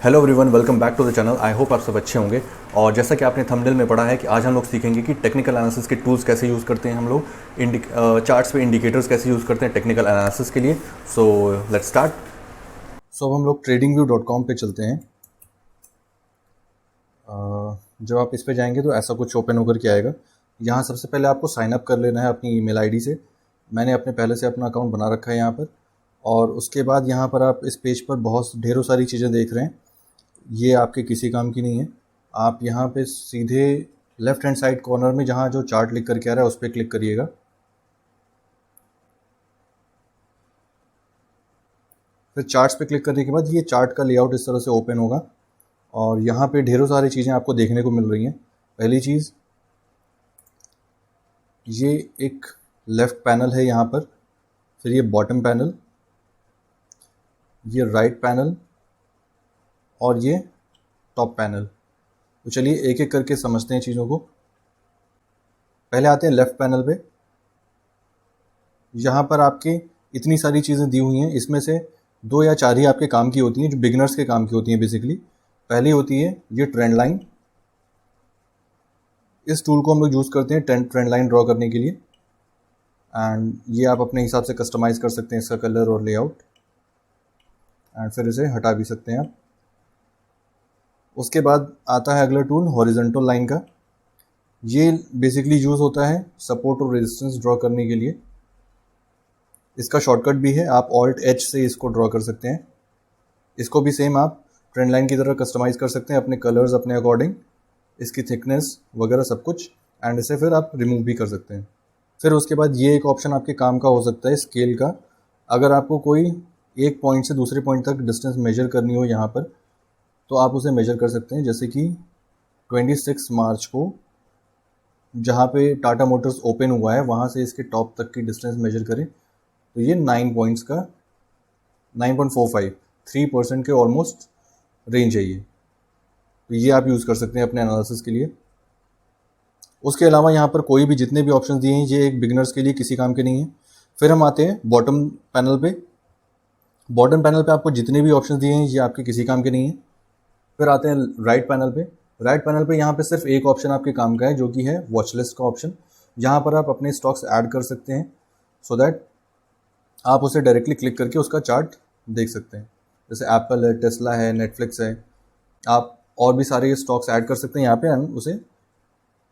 Hello everyone, welcome back to the channel. I hope आप सब अच्छे होंगे। और जैसा कि आपने थंबनेल में पढ़ा है कि आज हम लोग सीखेंगे कि टेक्निकल एनालिसिस के टूल्स कैसे यूज़ करते हैं हम लोग, चार्ट्स पे इंडिकेटर्स कैसे यूज़ करते हैं टेक्निकल एनालिसिस के लिए। So let's start. अब हम लोग tradingview.com पे चलते हैं। जब आप इस पे जाएंगे तो ऐसा कुछ ओपन होकर के आएगा। यहाँ सबसे पहले आपको साइन अप कर लेना है अपनी ईमेल आईडी से। मैंने अपने पहले से अपना अकाउंट बना रखा है यहाँ पर। और उसके बाद यहाँ पर आप इस पेज पर बहुत ढेरों सारी चीज़ें देख रहे हैं। ये आपके किसी काम की नहीं है। आप यहाँ पे सीधे लेफ्ट हैंड साइड कॉर्नर में जहाँ जो चार्ट लिख करके आ रहा है उस पर क्लिक करिएगा। फिर चार्ट्स पे क्लिक करने के बाद ये चार्ट का लेआउट इस तरह से ओपन होगा और यहाँ पे ढेरों सारी चीज़ें आपको देखने को मिल रही हैं। पहली चीज़, ये एक लेफ़्ट पैनल है यहाँ पर, फिर ये बॉटम पैनल, ये राइट पैनल और ये टॉप पैनल। तो चलिए एक एक करके समझते हैं चीज़ों को। पहले आते हैं लेफ़्ट पैनल पे। यहाँ पर आपके इतनी सारी चीज़ें दी हुई हैं, इसमें से 2 या 4 ही आपके काम की होती हैं, जो बिगिनर्स के काम की होती हैं बेसिकली। पहली होती है ये ट्रेंड लाइन। इस टूल को हम लोग यूज़ करते हैं ट्रेंड लाइन ड्रॉ करने के लिए। एंड ये आप अपने हिसाब से कस्टमाइज़ कर सकते हैं इसका कलर और लेआउट, एंड फिर इसे हटा भी सकते हैं आप। उसके बाद आता है अगला टूल हॉरिजॉन्टल लाइन का। ये बेसिकली यूज़ होता है सपोर्ट और रेजिस्टेंस ड्रॉ करने के लिए। इसका शॉर्टकट भी है, आप ऑल्ट एच से इसको ड्रॉ कर सकते हैं। इसको भी सेम आप ट्रेंड लाइन की तरह कस्टमाइज़ कर सकते हैं अपने कलर्स अपने अकॉर्डिंग, इसकी थिकनेस वगैरह सब कुछ। एंड इसे फिर आप रिमूव भी कर सकते हैं। फिर उसके बाद ये एक ऑप्शन आपके काम का हो सकता है स्केल का। अगर आपको कोई एक पॉइंट से दूसरे पॉइंट तक डिस्टेंस मेजर करनी हो यहाँ पर, तो आप उसे मेजर कर सकते हैं। जैसे कि 26 मार्च को जहाँ पे टाटा मोटर्स ओपन हुआ है वहाँ से इसके टॉप तक की डिस्टेंस मेजर करें तो ये 9 पॉइंट्स का 9.45 3% के ऑलमोस्ट रेंज है ये। तो ये आप यूज़ कर सकते हैं अपने एनालिसिस के लिए। उसके अलावा यहाँ पर कोई भी जितने भी ऑप्शन दिए हैं ये एक बिगिनर्स के लिए किसी काम के नहीं है। फिर हम आते हैं बॉटम पैनल पे। बॉटम पैनल पे आपको जितने भी ऑप्शन दिए हैं ये आपके किसी काम के नहीं है। फिर आते हैं राइट पैनल पे। राइट पैनल पे यहाँ पे सिर्फ एक ऑप्शन आपके काम का है, जो कि है वॉच लिस्ट का ऑप्शन। यहाँ पर आप अपने स्टॉक्स ऐड कर सकते हैं सो दैट आप उसे डायरेक्टली क्लिक करके उसका चार्ट देख सकते हैं। जैसे एप्पल है, टेस्ला है, नेटफ्लिक्स है, आप और भी सारे स्टॉक्स ऐड कर सकते हैं यहाँ पे, हम उसे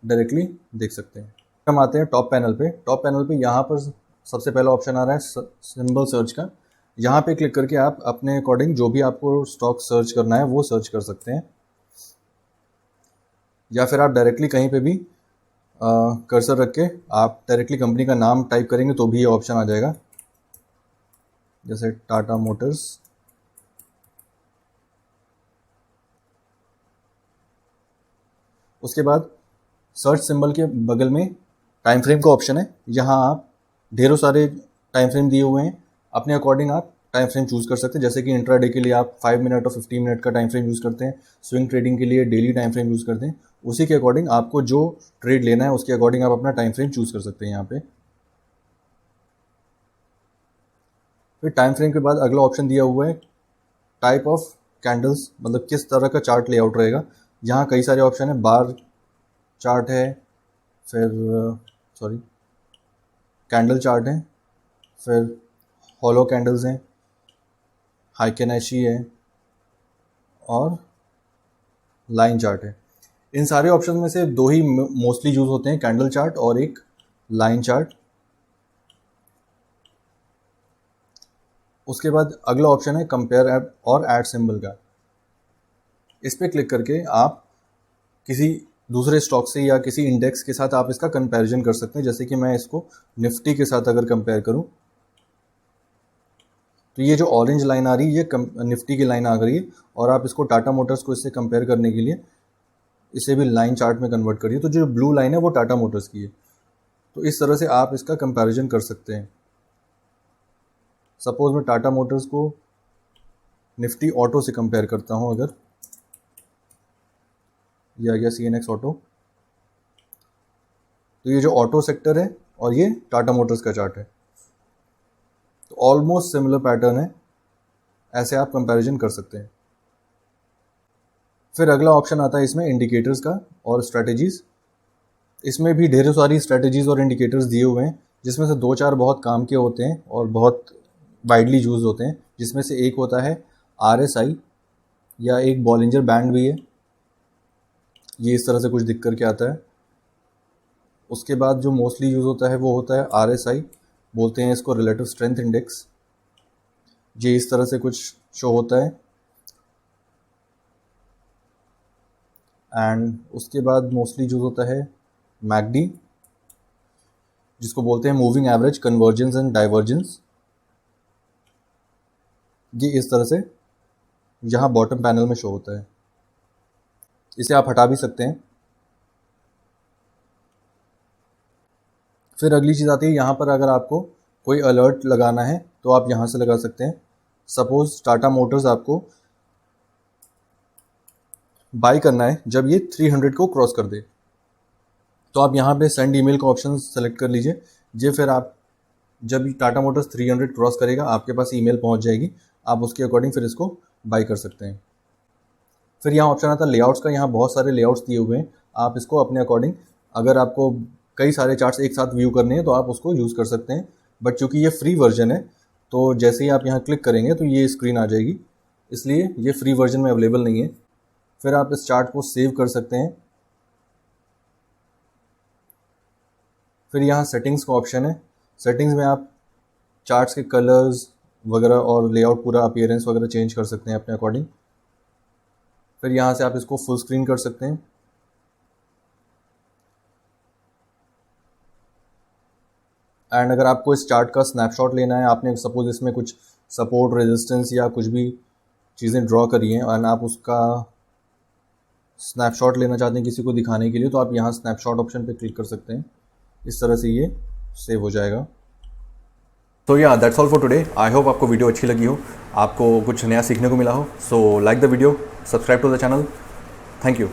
डायरेक्टली देख सकते हैं। हम आते हैं टॉप पैनल पे। टॉप पैनल पे यहाँ पर सबसे पहला ऑप्शन आ रहा है सिंबल सर्च का। यहाँ पे क्लिक करके आप अपने अकॉर्डिंग जो भी आपको स्टॉक सर्च करना है वो सर्च कर सकते हैं, या फिर आप डायरेक्टली कहीं पे भी कर्सर रख के आप डायरेक्टली कंपनी का नाम टाइप करेंगे तो भी ये ऑप्शन आ जाएगा, जैसे टाटा मोटर्स। उसके बाद सर्च सिंबल के बगल में टाइम फ्रेम का ऑप्शन है। यहाँ आप ढेरों सारे टाइम फ्रेम दिए हुए हैं, अपने अकॉर्डिंग आप टाइम फ्रेम चूज़ कर सकते हैं। जैसे कि इंट्राडे के लिए आप 5 मिनट और 15 मिनट का टाइम फ्रेम यूज़ करते हैं, स्विंग ट्रेडिंग के लिए डेली टाइम फ्रेम यूज़ करते हैं। उसी के अकॉर्डिंग आपको जो ट्रेड लेना है उसके अकॉर्डिंग आप अपना टाइम फ्रेम चूज़ कर सकते हैं यहाँ पे। फिर टाइम फ्रेम के बाद अगला ऑप्शन दिया हुआ है टाइप ऑफ कैंडल्स, मतलब किस तरह का चार्ट लेआउट रहेगा। यहाँ कई सारे ऑप्शन है, बार चार्ट है, फिर कैंडल चार्ट है, फिर हॉलो कैंडल्स हैं, हाइकेनेशी है और लाइन चार्ट है। इन सारे ऑप्शन में से 2 ही मोस्टली यूज़ होते हैं, कैंडल चार्ट और एक लाइन चार्ट। उसके बाद अगला ऑप्शन है कंपेयर ऐप और ऐड सिंबल का। इस पर क्लिक करके आप किसी दूसरे स्टॉक से या किसी इंडेक्स के साथ आप इसका कंपैरिजन कर सकते हैं। जैसे कि मैं इसको निफ्टी के साथ अगर कंपेयर करूं तो ये जो ऑरेंज लाइन आ रही है ये निफ्टी की लाइन आ गई है, और आप इसको टाटा मोटर्स को इससे कंपेयर करने के लिए इसे भी लाइन चार्ट में कन्वर्ट करिए तो जो ब्लू लाइन है वो टाटा मोटर्स की है। तो इस तरह से आप इसका कंपैरिजन कर सकते हैं। सपोज मैं टाटा मोटर्स को निफ्टी ऑटो से कंपेयर करता हूं, अगर ये आ गया CNX ऑटो, तो ये जो ऑटो सेक्टर है और ये टाटा मोटर्स का चार्ट है, तो ऑलमोस्ट सिमिलर पैटर्न है। ऐसे आप कंपैरिजन कर सकते हैं। फिर अगला ऑप्शन आता है इसमें इंडिकेटर्स का और स्ट्रैटेजीज़। इसमें भी ढेरों सारी स्ट्रैटेजीज़ और इंडिकेटर्स दिए हुए हैं, जिसमें से 2-4 बहुत काम के होते हैं और बहुत वाइडली यूज होते हैं, जिसमें से एक होता है RSI या एक बॉलिंजर बैंड भी है, ये इस तरह से कुछ दिख कर के आता है। उसके बाद जो मोस्टली यूज़ होता है वो होता है RSI, बोलते हैं इसको रिलेटिव स्ट्रेंथ इंडेक्स, ये इस तरह से कुछ शो होता है। एंड उसके बाद मोस्टली यूज होता है MACD, जिसको बोलते हैं moving average convergence and divergence, ये इस तरह से यहाँ बॉटम पैनल में शो होता है। इसे आप हटा भी सकते हैं। फिर अगली चीज़ आती है यहाँ पर, अगर आपको कोई अलर्ट लगाना है तो आप यहाँ से लगा सकते हैं। सपोज टाटा मोटर्स आपको बाई करना है जब ये 300 को क्रॉस कर दे, तो आप यहाँ पे सेंड ईमेल का ऑप्शन सेलेक्ट कर लीजिए। ये फिर आप जब टाटा मोटर्स 300 क्रॉस करेगा आपके पास ईमेल पहुँच जाएगी, आप उसके अकॉर्डिंग फिर इसको बाई कर सकते हैं। फिर यहाँ ऑप्शन आता है लेआउट्स का, यहाँ बहुत सारे लेआउट्स दिए हुए हैं, आप इसको अपने अकॉर्डिंग, अगर आपको कई सारे चार्ट्स एक साथ व्यू करने हैं तो आप उसको यूज़ कर सकते हैं। बट चूँकि ये फ्री वर्जन है तो जैसे ही आप यहाँ क्लिक करेंगे तो ये स्क्रीन आ जाएगी, इसलिए ये फ्री वर्जन में अवेलेबल नहीं है। फिर आप इस चार्ट को सेव कर सकते हैं। फिर यहाँ सेटिंग्स का ऑप्शन है, सेटिंग्स में आप चार्ट्स के कलर्स वगैरह और लेआउट पूरा अपीयरेंस वगैरह चेंज कर सकते हैं अपने अकॉर्डिंग। फिर यहाँ से आप इसको फुल स्क्रीन कर सकते हैं। एंड अगर आपको इस चार्ट का स्नैपशॉट लेना है, आपने सपोज इसमें कुछ सपोर्ट रेजिस्टेंस या कुछ भी चीज़ें ड्रॉ करी हैं और आप उसका स्नैपशॉट लेना चाहते हैं किसी को दिखाने के लिए, तो आप यहाँ स्नैपशॉट ऑप्शन पे क्लिक कर सकते हैं। इस तरह से ये सेव हो जाएगा। तो या that's all for today. I hope आपको वीडियो अच्छी लगी हो, आपको कुछ नया सीखने को मिला हो। So like the video, subscribe to the channel. Thank you.